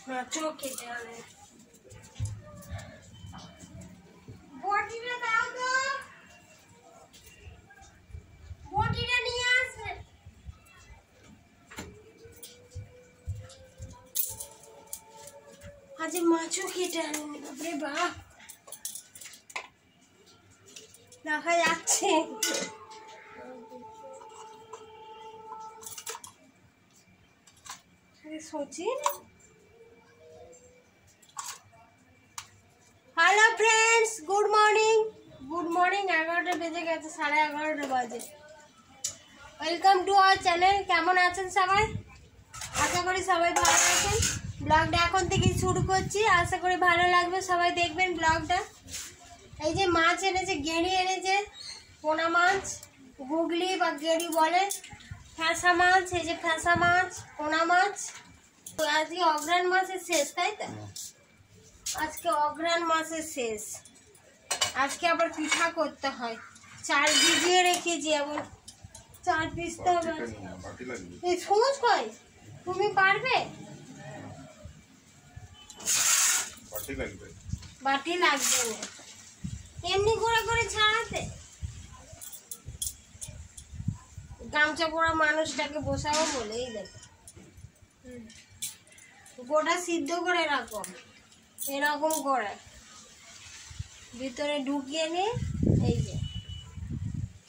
মাছও কেটে আনে। বটিটা দাও তো, বটিটা নিয়ে আসবে। আজ মাছও কেটে আনেনি, বাপরে বাপ, দেখা যাচ্ছে। Sachin, hello friends, good morning. Good morning, 11টা বেজে গেছে, 11:30 বাজে। Welcome to our channel. কেমন আছেন সবাই? আশা করি সবাই ভালো আছেন। ব্লগটা এখন থেকে শুরু করছি, আশা করি ভালো লাগবে, সবাই দেখবেন ব্লগটা। এই যে মাছ এনেছে, গেঁড়ি এনেছে, পোনা মাছ, গুগলি বা গেঁড়ি বলে, ফ্যাসা মাছ, এই যে ফ্যাসা মাছ, পোনা মাছ। তো আজকে অঘ্রাণ মাসের শেষ, তাই তো? আজকে অঘ্রাণ মাসের শেষ। আজকে আবার পিঠা করতে হয়, চাল ভিজিয়ে রেখেছি, এমন চাল পিসতে হবে। এই সবুজ কই, তুমি পারবে? বাটি লাগবে না, এমনি করে করে ছাড়াতে। গামছা পরা মানুষটাকে বসাবো বলে, এই দেখো গোটা সিদ্ধ করে রাখো, এরকম করে ভিতরে ঢুকিয়ে নিয়ে এই যে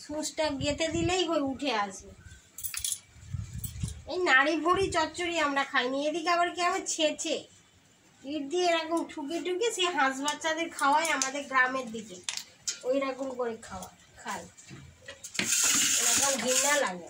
সুচটা গেঁথে দিলেই হয়ে উঠে আসবে। এই নাড়ি ভুড়ি চচ্চড়ি আমরা খাইনি, এদিকে আবার কি আবার ছেঁচে ইট দিয়ে এরকম ঠুকে ঠুকে সে হাঁস বাচ্চাদের খাওয়ায় আমাদের গ্রামের দিকে, ওই রকম করে খায়, এরকম ঘৃণা লাগে।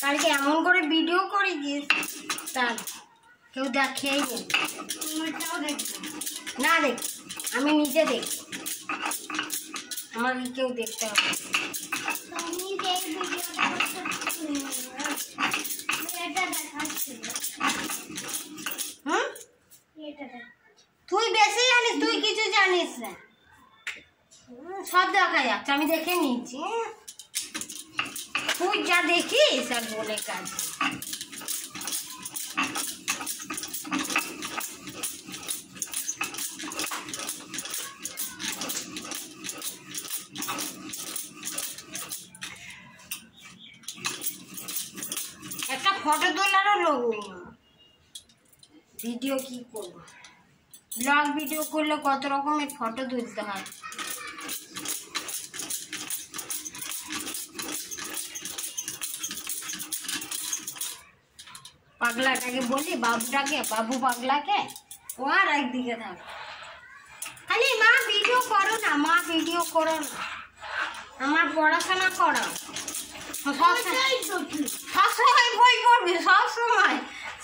কালকে এমন করে ভিডিও করেছিস তার কেউ দেখেই না দেখ, আমি নিজে দেখ, আমাকে কেউ দেখতে হবে। তুই বেশি জানিস, তুই কিছু জানিস না, সব দেখা যাচ্ছে, আমি দেখে নিয়েছি। তুই যা দেখিস আর বলে কাজ। একটা ফটো তোলারও লোক নেই, ভিডিও কি করবো, ব্লগ ভিডিও করলে কত রকমের ফটো তুলতে হয়। পাগলাটাকে বলি, বাবুটাকে, বাবু পাগলাকে, ও আর একদিকে থাকে খালি মা ভিডিও করো না, মা ভিডিও করো না, আমার পড়াশোনা করো, সবসময় বই পড়বে, সবসময়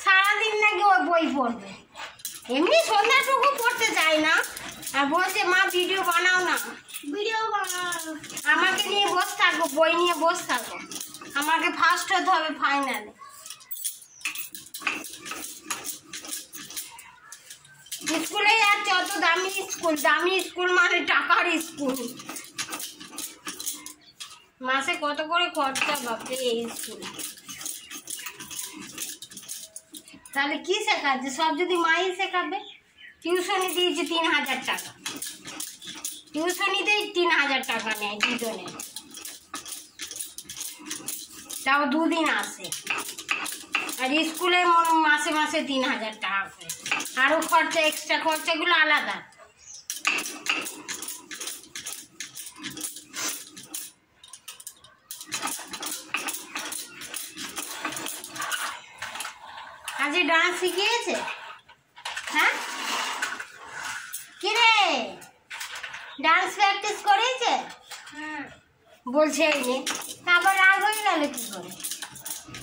সারাদিন নাকি ওই বই পড়বে, এমনি সন্ধ্যাটুকু পড়তে চাই না, আর বলছে মা ভিডিও বানাও না, ভিডিও বানাও, আমাকে নিয়ে বসে থাকো, বই নিয়ে বসে থাকো, আমাকে ফার্স্ট হতে হবে ফাইনালে। স্কুলে যাচ্ছে, অত দামি স্কুল, দামি স্কুল মানে টাকার স্কুল, মাসে কত করে খরচা বাপরে এই স্কুল। তাহলে কি শেখাচ্ছে, সব যদি মাই শেখাবে। টিউশনি দিয়েছি 3000 টাকা, টিউশনিতেই 3000 টাকা নেয় দুজনে, তাও দুদিন আসে, আর স্কুলে মাসে মাসে 3000 টাকা করে, আরও খরচা, এক্সট্রা খরচাগুলো আলাদা। আজকে ডান্স শিখিয়েছে? হ্যাঁ কি রে, ডান্স প্র্যাকটিস করেছে? বলছে এই নে, তারপর রাগ হয়ে গেল কি করে?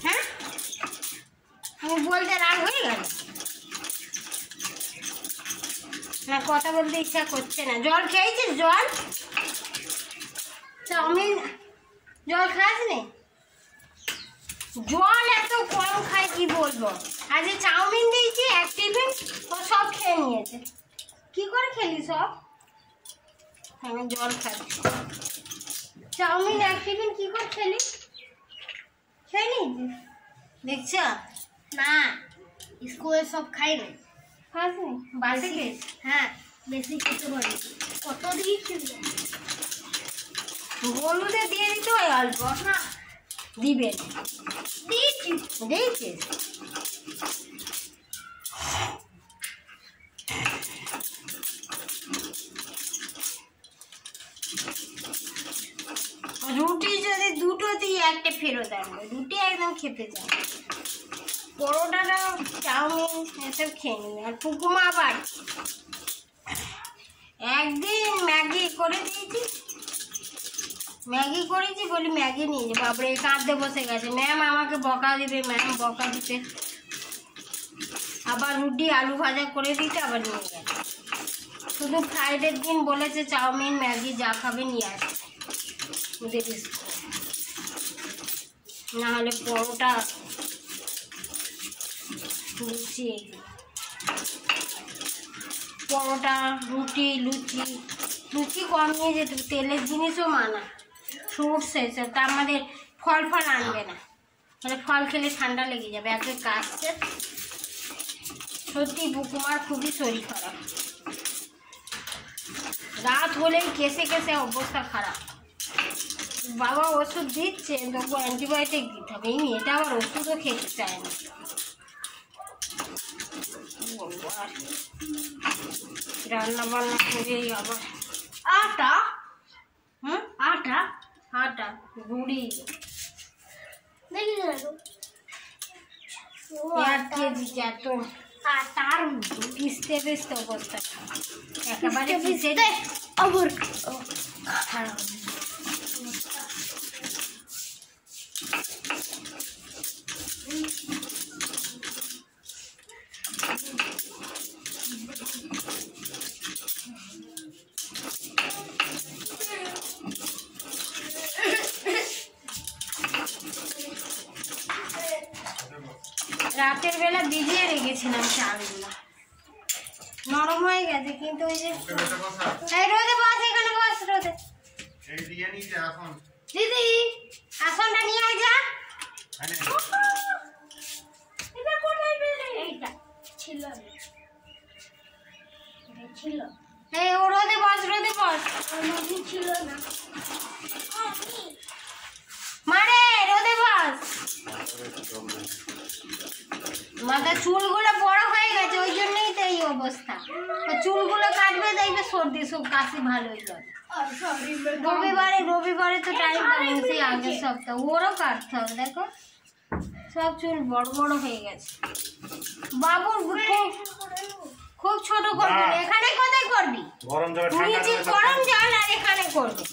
হ্যাঁ আমি বলতে রাগ হয়ে গেল না, কথা বলতে ইচ্ছা করছে না। জল খেয়েছিস? জল, চাউমিন, জল খাস নি? জল এত কম খায় কি বলবো। আজ চাউমিন দিয়েছি 1 টিফিন, ও সব খেয়ে নিয়েছে। কি করে খেলি সব? আমি জল খাচ্ছি, চাউমিন 1 টিফিন কি করে খেলি? খেয়ে নিয়েছিস দেখছ না, স্কুলে সব খাই না, খাসনি বাসে খেয়েছি। হ্যাঁ বেশি খেতে পারি, কত দিয়েছিল, হলুদে দিয়ে দিতে হয় অল্প, না দিবে দিয়েছিস? রুটি যদি 2টো দিই, 1টা ফেরত আনবে, রুটি একদম খেতে চাই, পরোটাটা, চাউমিন এসব খেয়ে নিই। আর পুকুমা আবার একদিন ম্যাগি করে দিয়েছি, ম্যাগি করেছি বলি ম্যাগি নিয়ে যে বাপরে কাঁদতে বসে গেছে, ম্যাম আমাকে বকা দিবে, ম্যাম বকা দিতে, আবার রুটি আলু ভাজা করে দিতে, আবার নিয়ে গেছে। শুধু ফ্রাইডের দিন বলেছে চাউমিন ম্যাগি যা খাবে নিয়ে আসবে ওদের স্কুলে, না হলে পরোটা লুচি, পরোটা রুটি লুচি কম নিয়ে যেত, তেলের জিনিসও মানা, ফ্রুটস এসব, তা আমাদের ফল আনবে না, মানে ফল খেলে ঠান্ডা লেগে যাবে, এত কাশছে। সত্যি বুকুমার খুবই শরীর খারাপ, রাত হলেই কেসে অবস্থা খারাপ। বাবা ওষুধ দিচ্ছে, তবু অ্যান্টিবায়োটিক দিতে হবে, এই মেয়েটা আবার ওষুধও খেতে চায় না। রান্না বান্না করে আবার আটা গুড়ি 1 কেজি এত, তার পিসতে অবস্থা একেবারে পিসে রাতের বেলা ভিজিয়ে রেখেছিলাম চালগুলো, নরম হয়ে গেছে, কিন্তু ওই যে এই রোদে বস, এখানে বস রোদে। দিদি আসনটা নিয়ে আয় যা। এটা কোথায় পেলে? এইটা ছিল এই ও রোদে বস, রোদে বস। ছিল না মারে, রোদে বস। মাথার চুলগুলো বড় হয়ে গেছে, ওই জন্যই তো এই অবস্থা। চুলগুলো কাটবে, দেখবে সর্দি সব কাশি ভালো হয়ে যাবে। রবিবারে তো টাইম পাবো, সেই আগের সপ্তাহ ওরও কাটতে হবে। দেখো সব চুল বড় বড় হয়ে গেছে। বাবুর খুব ছোট করবি, এখানে কোথায় করবি? গরম জল আর এখানে করবি।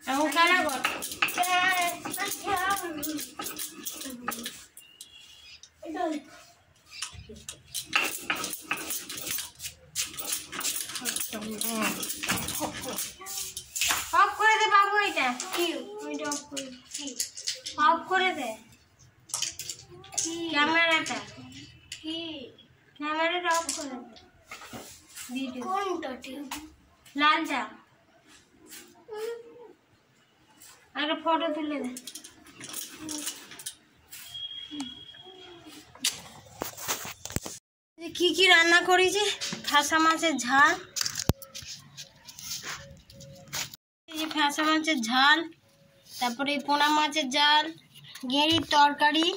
এখন খেলা কর। অফ করে দে বাবু, এটা অফ করে দে ক্যামেরাটা, ক্যামেরাটা অফ করে দে। ভিডিও কোনটা? লালটা। একটা ফটো তুলে দে। কি কি রান্না করেছি? খাসা মাছের ঝাল, খাসা মাছের ঝাল, তারপরে পোনা মাছের ঝাল, গেঁড়ির তরকারি,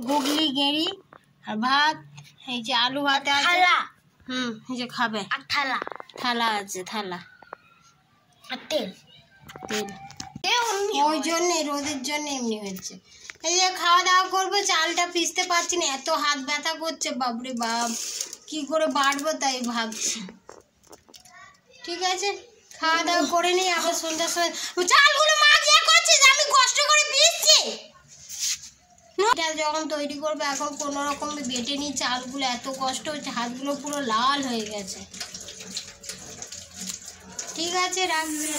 গুগলি গেঁড়ি আর ভাত। এই যে আলু ভাতে আছে, এই যে খাবে, আর থালা, থালা আছে, থালা আর তেল, তেল ওই জন্যে রোদের জন্য এমনি হচ্ছে। এই যে খাওয়া দাওয়া করবো, চালটা পিষতে পারছি না, এত হাত ব্যথা করছে, বাপরে বাপ কি করে বাড়বো তাই ভাবছি। ঠিক আছে খাওয়া দাওয়া করে নিই, আবার সন্ধ্যার সময় চালগুলো মাখিয়ে করছিস, আমি কষ্ট করে পিষছি। যখন তৈরি করবে এখন কোনো রকম বেটে নিই চালগুলো, এত কষ্ট হচ্ছে, হাতগুলো পুরো লাল হয়ে গেছে। ঠিক আছে রাখবি।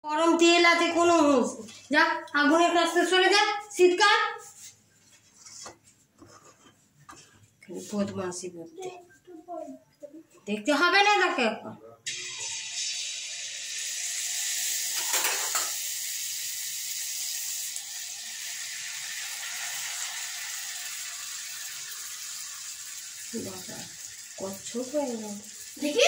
গরম তেল আছে কোনো যা, আগুনের কাছ থেকে সরে যা, শীতকাল বদমাসি করতে দেখতে হবে না তাকে এখন। ছোট হয়ে গেল দেখি,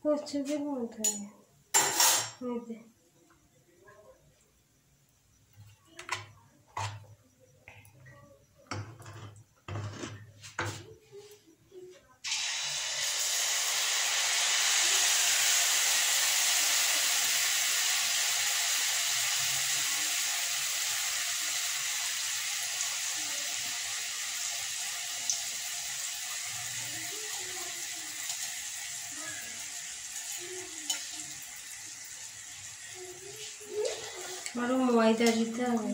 করছে যে বলতে হবে। আরো ময়দা দিতে হবে।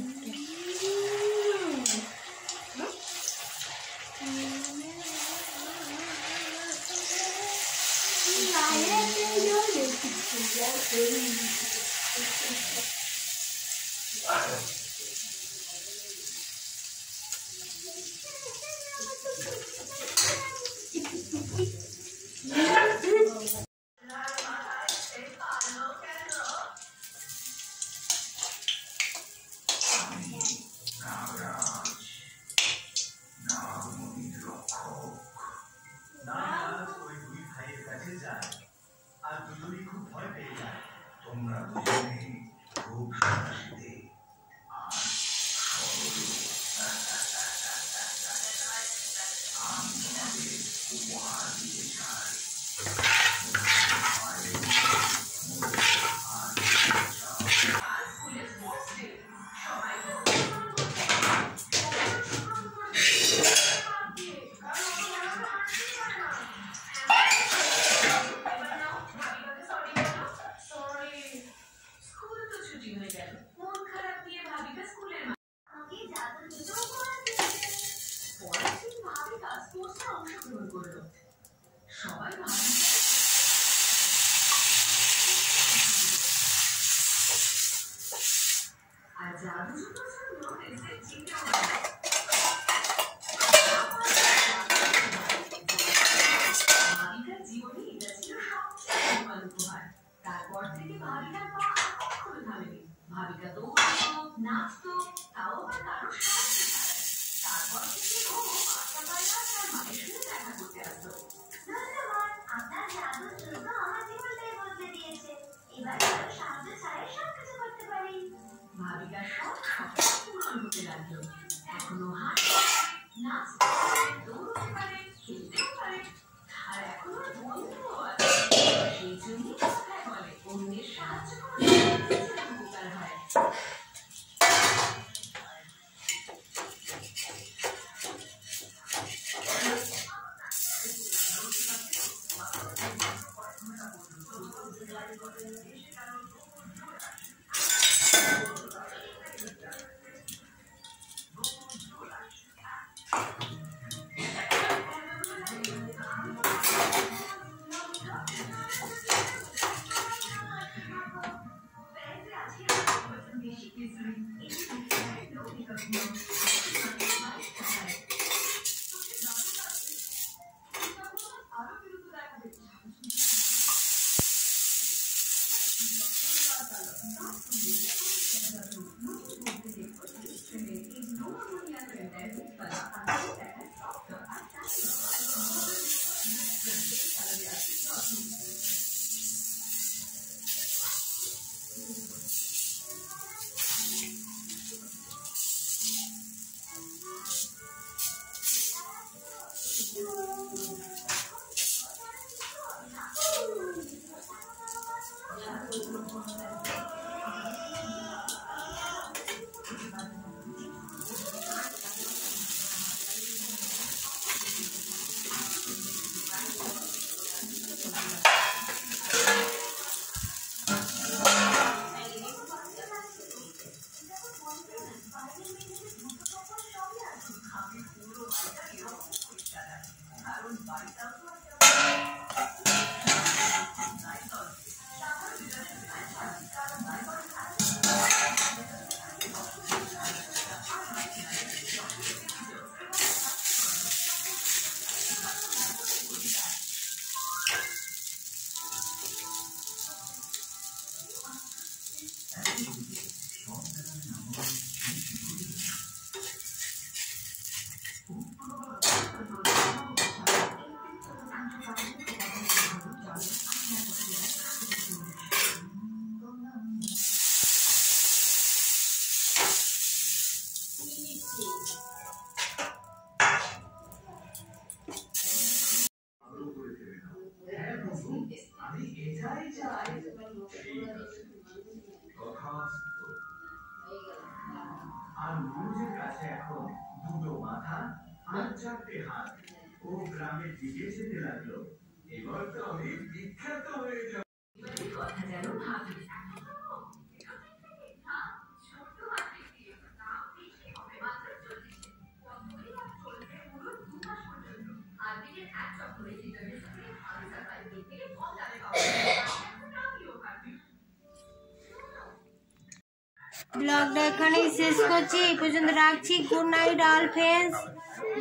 ব্লগটা এখানেই শেষ করছি, এই পর্যন্ত রাখছি। Good night all friends,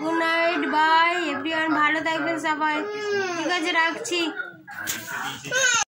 good night, by everyone, ভালো থাকবেন সবাই, ঠিক আছে, রাখছি।